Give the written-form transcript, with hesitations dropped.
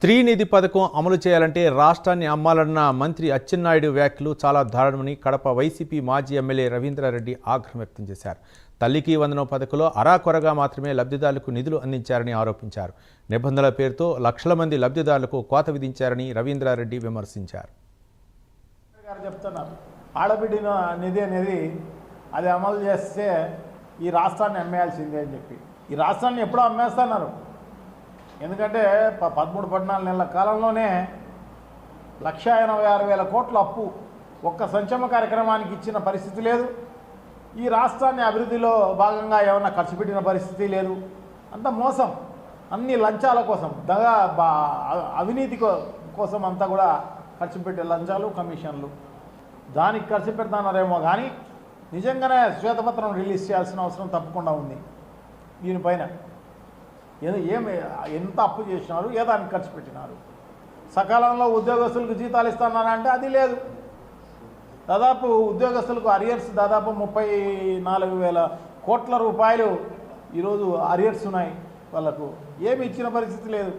స్త్రీనిధి పథకం అమలు చేయాలంటే రాష్ట్రాన్ని అమ్మాలన్న మంత్రి అచ్చెన్నాయుడు వ్యాఖ్యలు చాలా దారుణమని కడప వైసీపీ మాజీ ఎమ్మెల్యే రవీంద్రారెడ్డి ఆగ్రహం వ్యక్తం చేశారు. తల్లికి వందనం పథకంలో అరాకొరగా మాత్రమే లబ్ధిదారులకు నిధులు అందించారని ఆరోపించారు. నిబంధనల పేరుతో లక్షల మంది లబ్ధిదారులకు కోత విధించారని రవీంద్రారెడ్డి విమర్శించారు. ఆడబిడ్డ నిధి అనేది అది అమలు చేస్తే ఈ రాష్ట్రాన్ని అమ్మేయాల్సిందే అని చెప్పి ఈ రాష్ట్రాన్ని ఎప్పుడో అమ్మేస్తున్నారు. ఎందుకంటే 13-14 నెలల కాలంలోనే 1,86,000 కోట్ల అప్పు ఒక్క సంక్షేమ కార్యక్రమానికి ఇచ్చిన పరిస్థితి లేదు. ఈ రాష్ట్రాన్ని అభివృద్ధిలో భాగంగా ఏమన్నా ఖర్చు పెట్టిన పరిస్థితి లేదు. అంత మోసం, అన్ని లంచాల కోసం, అవినీతి కోసం అంతా కూడా ఖర్చు పెట్టే లంచాలు, కమిషన్లు, దానికి ఖర్చు పెడతానారేమో కానీ నిజంగానే శ్వేతపత్రం రిలీజ్ చేయాల్సిన అవసరం తప్పకుండా ఉంది. దీనిపైన ఎంత అప్పు చేసినారు, ఏ దానికి ఖర్చు పెట్టినారు, సకాలంలో ఉద్యోగస్తులకు జీతాలు ఇస్తున్నారంటే అది లేదు. దాదాపు ఉద్యోగస్తులకు అరియర్స్ దాదాపు 34,000 కోట్ల రూపాయలు ఈరోజు అరియర్స్ ఉన్నాయి. వాళ్ళకు ఏమి ఇచ్చిన పరిస్థితి లేదు.